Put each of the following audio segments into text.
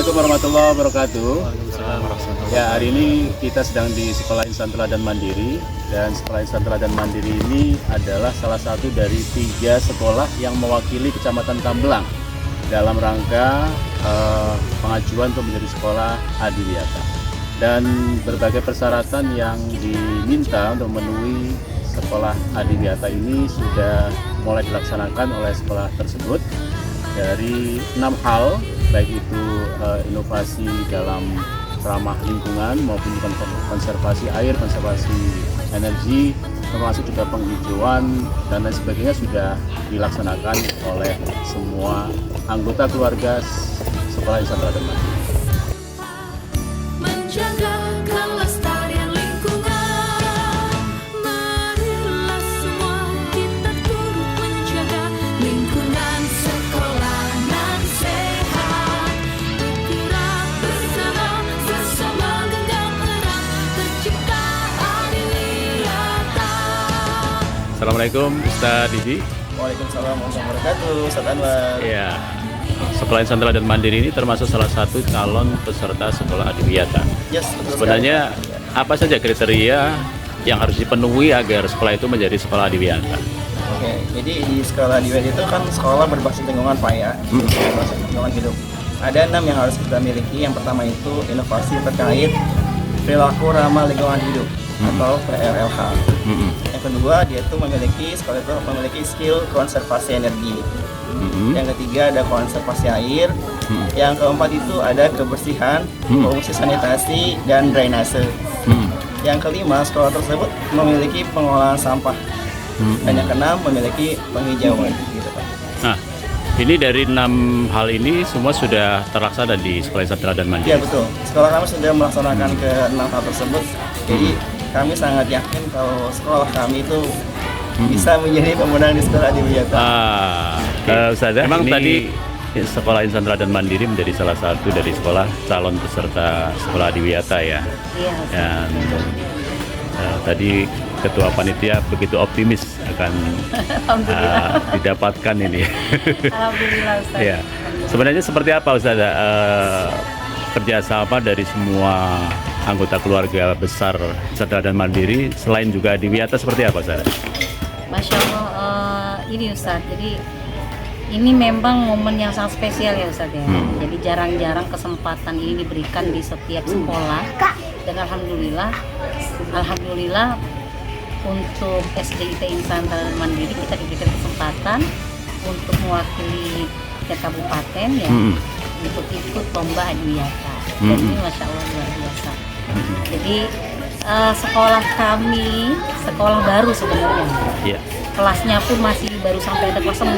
Assalamualaikum warahmatullahi wabarakatuh. Ya, hari ini kita sedang di Sekolah Insan Teladan Mandiri, dan Sekolah Insan Teladan Mandiri ini adalah salah satu dari 3 sekolah yang mewakili Kecamatan Tambelang dalam rangka pengajuan untuk menjadi sekolah adiwiyata. Dan berbagai persyaratan yang diminta untuk memenuhi sekolah adiwiyata ini sudah mulai dilaksanakan oleh sekolah tersebut dari 6 hal, baik itu inovasi dalam ramah lingkungan maupun konservasi air, konservasi energi, termasuk juga penghijauan dan lain sebagainya sudah dilaksanakan oleh semua anggota keluarga Sekolah Insan Teladan Mandiri. Menjaga kelestarian lingkungan, marilah semua kita turut menjaga lingkungan sekolah nan sehat. Bergerak bersama, bersama genggam erat, tercipta adiwiyata. Assalamualaikum Ustaz Didi. Waalaikumsalam warahmatullahi wabarakatuh, Ustaz Anwar. Ya, Sekolah Insan Teladan Mandiri ini termasuk salah satu calon peserta sekolah adiwiyata. Yes, betul Sebenarnya sekali. apa saja kriteria yang harus dipenuhi agar sekolah itu menjadi sekolah adiwiyata? Oke, jadi di sekolah adiwiyata itu kan sekolah berbasis lingkungan Pak ya, berbasis lingkungan hidup. Ada 6 yang harus kita miliki. Yang pertama itu inovasi terkait perilaku ramah lingkungan hidup atau PRLH. Yang kedua, dia itu sekolah itu memiliki skill konservasi energi. Yang ketiga ada konservasi air. Yang keempat itu ada kebersihan, fungsi sanitasi dan drainase. Yang kelima, sekolah tersebut memiliki pengolahan sampah. Dan yang keenam memiliki penghijauan gitu Pak. Nah, ini dari 6 hal ini semua sudah terlaksana di Sekolah Insan Teladan Mandiri. Ya betul, sekolah kami sudah melaksanakan ke 6 hal tersebut. Jadi kami sangat yakin kalau sekolah kami itu bisa menjadi pemenang di sekolah adiwiyata. Ustaz, memang tadi Sekolah Insan Teladan Mandiri menjadi salah satu dari sekolah calon peserta sekolah adiwiyata ya. Iya. Dan tadi Ketua Panitia begitu optimis akan didapatkan ini. Alhamdulillah Ustaz. Ya. Sebenarnya seperti apa Ustaz? Kerjasama dari semua anggota keluarga besar Insan Teladan Mandiri selain juga adiwiyata seperti apa Ustaz? Masya Allah, ini Ustaz, jadi ini memang momen yang sangat spesial ya Ustaz ya. Jadi jarang-jarang kesempatan ini diberikan di setiap sekolah. Dan Alhamdulillah untuk SDIT Insan Teladan Mandiri kita diberikan kesempatan untuk mewakili tiap kabupaten ya, untuk ikut lomba adiwiyata. Dan ini Masya Allah luar biasa. Jadi sekolah kami sekolah baru sebenarnya. Yeah. Kelasnya pun masih baru sampai ada kelas 4.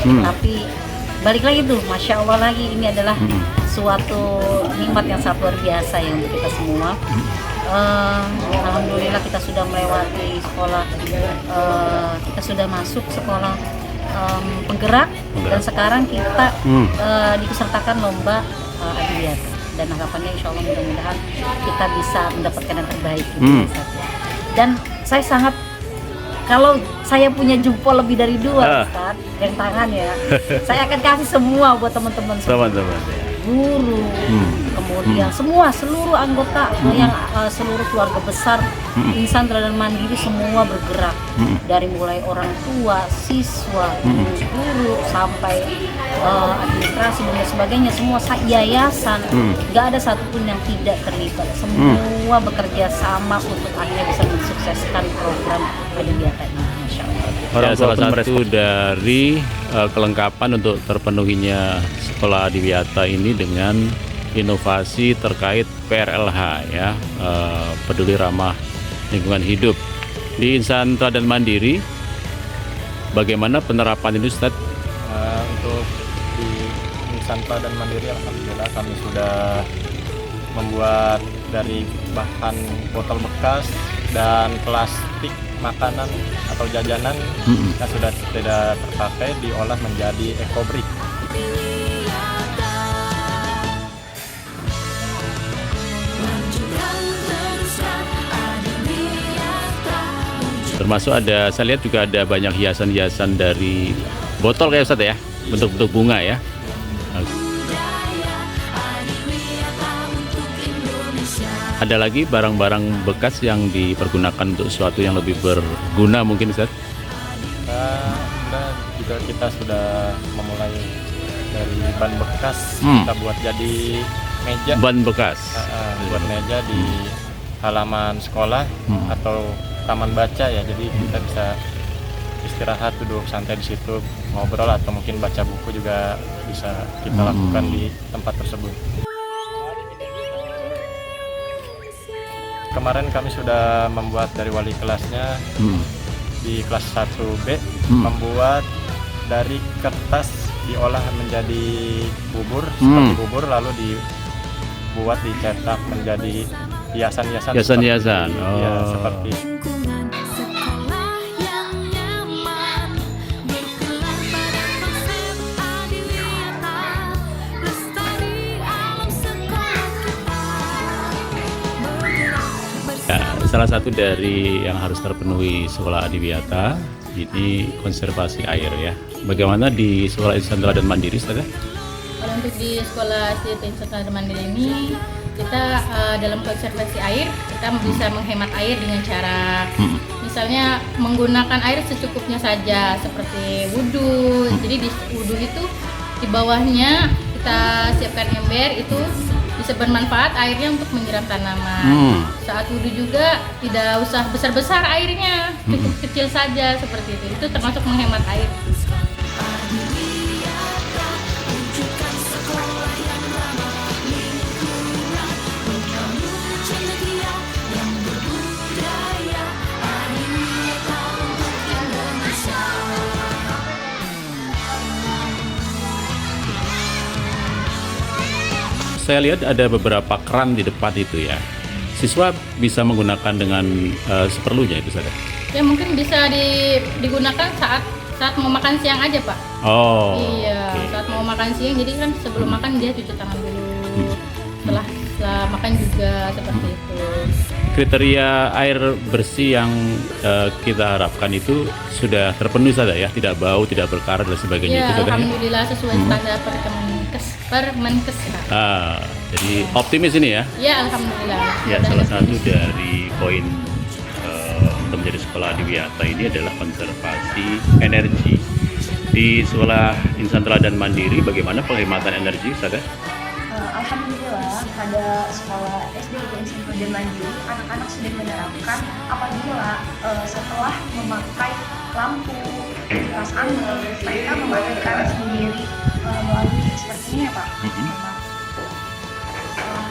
Tapi balik lagi tuh, Masya Allah lagi, ini adalah suatu nikmat yang sangat luar biasa ya untuk kita semua. Alhamdulillah kita sudah melewati sekolah, kita sudah masuk sekolah penggerak, dan sekarang kita dipesertakan lomba adiwiyata. Dan harapannya insya Allah mudah-mudahan kita bisa mendapatkan yang terbaik gitu, Ustaz. Dan saya sangat, kalau saya punya jempol lebih dari 2 Ustaz, yang tangan ya, saya akan kasih semua buat teman-teman guru, kemudian seluruh anggota yang seluruh keluarga besar Insan Teladan Mandiri semua bergerak, dari mulai orang tua, siswa, guru sampai administrasi dan sebagainya, semua yayasan, nggak ada satupun yang tidak terlibat, semua bekerja sama untuk akhirnya bisa mensukseskan program adiwiyata ini. Masya Allah. Ya, salah satu dari kelengkapan untuk terpenuhinya sekolah adiwiyata ini dengan inovasi terkait PRLH ya, peduli ramah lingkungan hidup di Insan Teladan Mandiri. Bagaimana penerapan ini Ustaz? Untuk di Insan Teladan Mandiri, alhamdulillah kami sudah membuat dari bahan botol bekas dan plastik makanan atau jajanan yang sudah tidak terpakai diolah menjadi ekobrik. Termasuk ada, saya lihat juga ada banyak hiasan-hiasan dari botol kayak Ustaz ya, bentuk-bentuk bunga ya. Ada lagi barang-barang bekas yang dipergunakan untuk sesuatu yang lebih berguna mungkin Ustaz? Dan juga kita sudah memulai dari ban bekas, Hmm. kita buat jadi meja. Ban bekas. Buat meja di halaman sekolah atau taman baca ya, jadi kita bisa istirahat, duduk santai di situ, ngobrol atau mungkin baca buku juga bisa kita lakukan di tempat tersebut. Kemarin kami sudah membuat dari wali kelasnya di kelas 1B membuat dari kertas diolah menjadi bubur seperti bubur, lalu dibuat dicetak menjadi hiasan-hiasan. Hiasan-hiasan. Seperti, ya, Oh. seperti Lingkungan sekolah yang nyaman bergelar pada konsep adiwiyata, lestari alam sekolah kita. Bergerak Ya, salah satu dari yang harus terpenuhi sekolah adiwiyata ini konservasi air ya. Bagaimana di sekolah Insan Teladan Mandiri, Ustaz? Kalau untuk di sekolah SD Insan Teladan Mandiri ini kita dalam konservasi air kita bisa menghemat air dengan cara misalnya menggunakan air secukupnya saja seperti wudhu. Jadi di wudhu itu di bawahnya kita siapkan ember, itu bisa bermanfaat airnya untuk menyiram tanaman. Saat wudhu juga tidak usah besar-besar airnya, cukup kecil saja seperti itu. Itu termasuk menghemat air. adiwiyata, wujudkan sekolah yang ramah lingkungan, membangun cendekia yang berbudaya, adiwiyata untuk Indonesia. Saya lihat ada beberapa keran di depan itu ya. Siswa bisa menggunakan dengan seperlunya itu saja. Ya mungkin bisa digunakan saat mau makan siang aja Pak. Oh. Iya, oke. saat mau makan siang, jadi kan sebelum makan dia cuci tangan dulu. Setelah makan juga seperti itu. Kriteria air bersih yang kita harapkan itu sudah terpenuhi saja ya, tidak bau, tidak berkarat dan sebagainya Ya, itu saja. alhamdulillah sesuai standar Permenkes. Pak. Jadi optimis ini ya. Ya, alhamdulillah. Ya, Sudah. salah satu dari poin untuk menjadi sekolah adiwiyata ini adalah konservasi energi. Di sekolah Insan Teladan Mandiri, bagaimana penghematan energi, Ustazah? Alhamdulillah pada sekolah SD Insan Teladan Mandiri anak-anak sudah menerapkan apabila setelah memakai lampu kipas angin mereka mematikan sendiri melalui seperti ini ya Pak.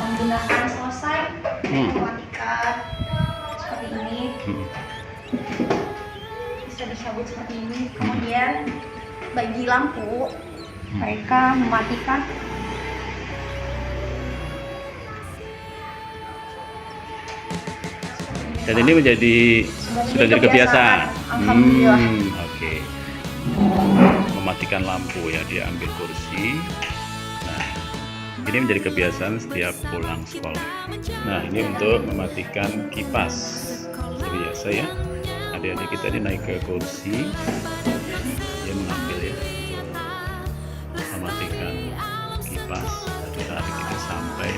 Penggunaan selesai mematikan seperti ini, bisa dicabut seperti ini, kemudian bagi lampu mereka mematikan. Dan ini menjadi sudah jadi kebiasaan. Alhamdulillah. Oke. Mematikan lampu ya, dia ambil kursi. Nah, ini menjadi kebiasaan setiap pulang sekolah. Nah, ini untuk mematikan kipas. Seperti biasa ya. Adik-adik kita ini naik ke kursi, dia mengambil ya untuk mematikan kipas. Saat kita sampai.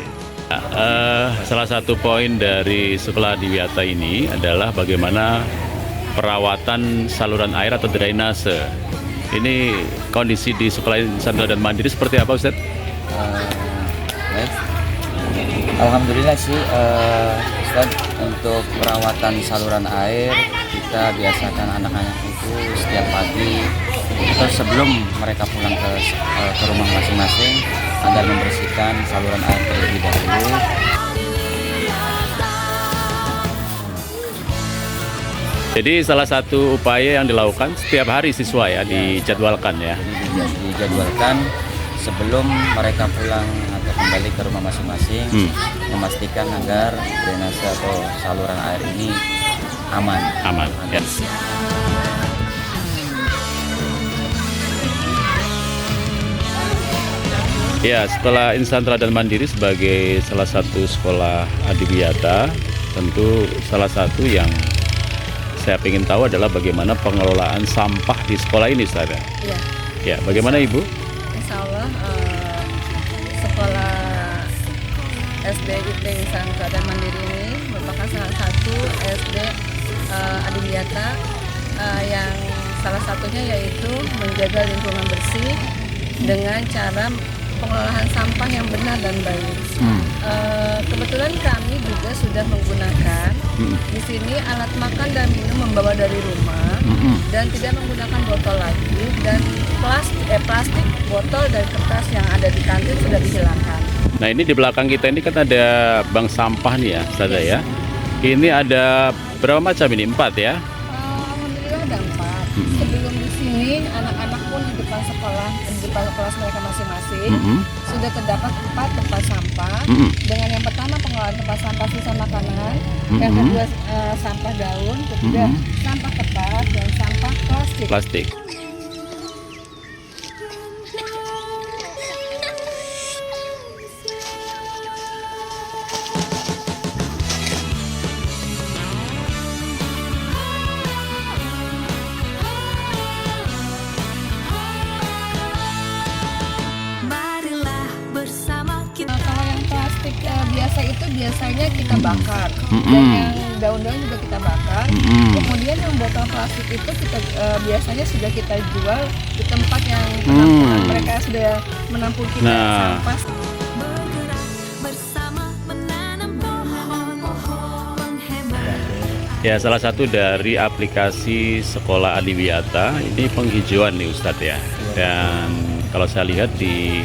Salah satu poin dari sekolah adiwiyata ini adalah bagaimana perawatan saluran air atau drainase. Ini kondisi di sekolah Insan Teladan Mandiri seperti apa, Ustaz? Baik. Alhamdulillah sih Ustaz, untuk perawatan saluran air kita biasakan anak-anak itu setiap pagi atau sebelum mereka pulang ke rumah masing-masing agar membersihkan saluran air terlebih dahulu. Jadi salah satu upaya yang dilakukan setiap hari siswa ya, dijadwalkan ya. Dijadwalkan sebelum mereka pulang atau kembali ke rumah masing-masing, memastikan agar drainase atau saluran air ini aman. Aman. Ya. Ya, sekolah Insan Teladan Mandiri sebagai salah satu sekolah adiwiyata, tentu salah satu yang saya ingin tahu adalah bagaimana pengelolaan sampah di sekolah ini, Ustazah. Iya. Ya, bagaimana Ibu? Insya Allah sekolah SD IT Insan Teladan Mandiri ini merupakan salah satu SD adiwiyata yang salah satunya yaitu menjaga lingkungan bersih dengan cara pengelolaan sampah yang benar dan baik. Kebetulan kami juga sudah menggunakan di sini alat makan dan minum membawa dari rumah dan tidak menggunakan botol lagi, dan plastik, botol dan kertas yang ada di kantin sudah dihilangkan. Nah, ini di belakang kita ini kan ada bank sampah nih ya, Ustazah ya. Ini ada berapa macam ini? 4 ya? Alhamdulillah ada 4. Sebelum di sini anak-anak pun di depan sekolah, di depan kelas mereka masing-masing sudah terdapat 4 tempat sampah. Dengan yang pertama pengelolaan tempat sampah sisa makanan, yang kedua sampah daun, ketiga sampah kertas dan sampah plastik. Marilah bersama kita. Kalau yang plastik biasa itu biasanya kita bakar, dan yang daun-daun juga kita bakar. Kemudian yang botol plastik itu kita biasanya sudah kita jual di tempat yang penampungan mereka sudah menampung kita sampah. Bergerak bersama menanam pohon-pohon penghemat. Ya, salah satu dari aplikasi Sekolah Adiwiyata ini penghijauan nih Ustadz ya. Dan kalau saya lihat di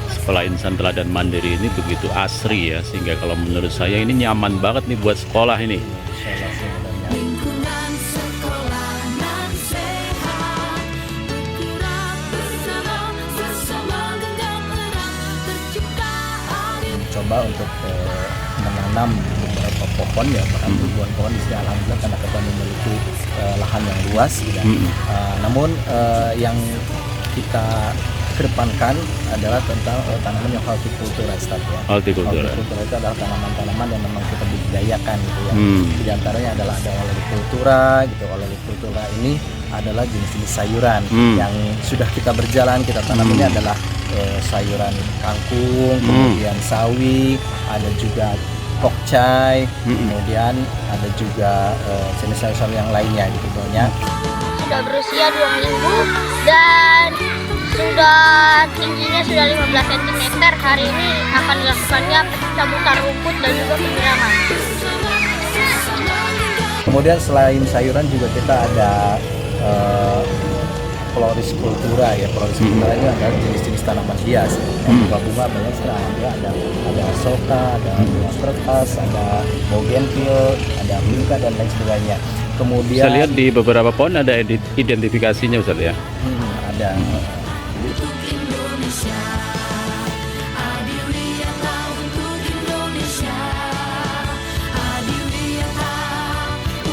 Sekolah Insan Teladan Mandiri ini begitu asri ya, sehingga kalau menurut saya ini nyaman banget nih buat sekolah ini. Lingkungan sekolah nan sehat, bergerak bersama genggam erat, tercipta adil. Coba untuk menanam beberapa pohon ya, bahkan ribuan pohon di sini alhamdulillah karena kita memiliki lahan yang luas gitu. Namun yang kita kedepankan adalah tentang tanaman yang hortikultura, Ustaz ya. Hortikultura Hortikultura itu adalah tanaman-tanaman yang memang kita budidayakan gitu ya. Di antaranya adalah ada olerikultura gitu. Olerikultura ini adalah jenis-jenis sayuran yang sudah kita berjalan kita tanam. Ini adalah sayuran kangkung, kemudian sawi, ada juga pokcai, kemudian ada juga jenis sayur yang lainnya gitu banyak. Sudah berusia 2 minggu dan sudah tingginya sudah 15 cm. Hari ini akan dilakukannya pencabutan rumput dan juga penyiraman. Kemudian selain sayuran juga kita ada florikultura ya. Florikultura ini adalah jenis-jenis tanaman hias. Bunga-bunga banyak sekali. Ada asoka, ada bunga kertas, ada bougainville, ada bingka dan lain sebagainya. Kemudian saya lihat di beberapa pohon ada identifikasinya Ustadz ya. Ada. Untuk Indonesia, adiwiyata untuk Indonesia, adiwiyata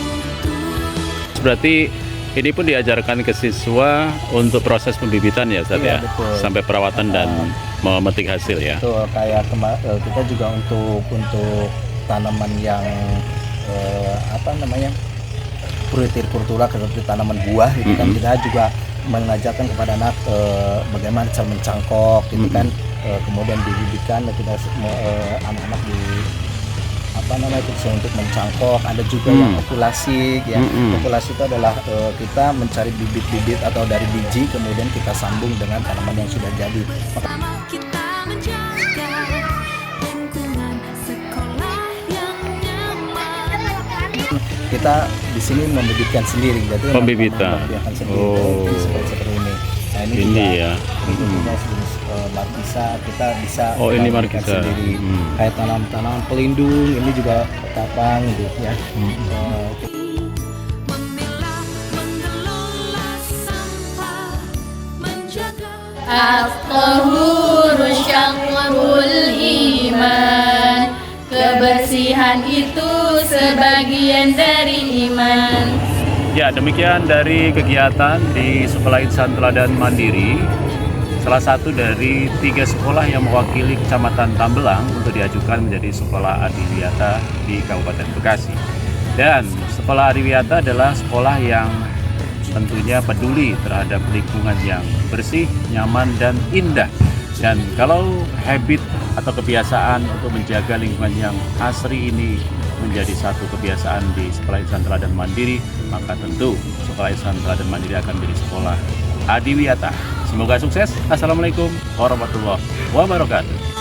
untuk. Berarti ini pun diajarkan ke siswa untuk proses pembibitan ya Ustadz ya, betul. sampai perawatan dan memetik hasil ya. Betul, kayak kita juga untuk tanaman yang hortikultura seperti tanaman buah itu kan kita juga mengajarkan kepada anak bagaimana cara mencangkok gitu kan, kemudian dibibitkan kita anak-anak di itu untuk mencangkok. Ada juga yang okulasi ya. Okulasi itu adalah kita mencari bibit-bibit atau dari biji kemudian kita sambung dengan tanaman yang sudah jadi. Sama kita menjaga lingkungan sekolah yang nyaman. Kita di sini membibitkan sendiri, jadi Pembibitan. membiarkan sendiri seperti ini. Nah ini juga, ya. itu juga jenis markisa, kita bisa Oh, ini membibitkan markisa. sendiri. Kayak tanaman pelindung, ini juga ketapang gitu ya. Memilah, mengelola sampah, menjaga. At-tahuru syaqrul iman. Kebersihan itu sebagian dari iman. Ya, demikian dari kegiatan di Sekolah Insan Teladan Mandiri, salah satu dari 3 sekolah yang mewakili Kecamatan Tambelang untuk diajukan menjadi Sekolah Adiwiyata di Kabupaten Bekasi. Dan Sekolah Adiwiyata adalah sekolah yang tentunya peduli terhadap lingkungan yang bersih, nyaman, dan indah. Dan kalau habit atau kebiasaan untuk menjaga lingkungan yang asri ini menjadi satu kebiasaan di Sekolah Insan Teladan Mandiri, maka tentu Sekolah Insan Teladan Mandiri akan menjadi sekolah adiwiyata. Semoga sukses. Assalamualaikum warahmatullahi wabarakatuh.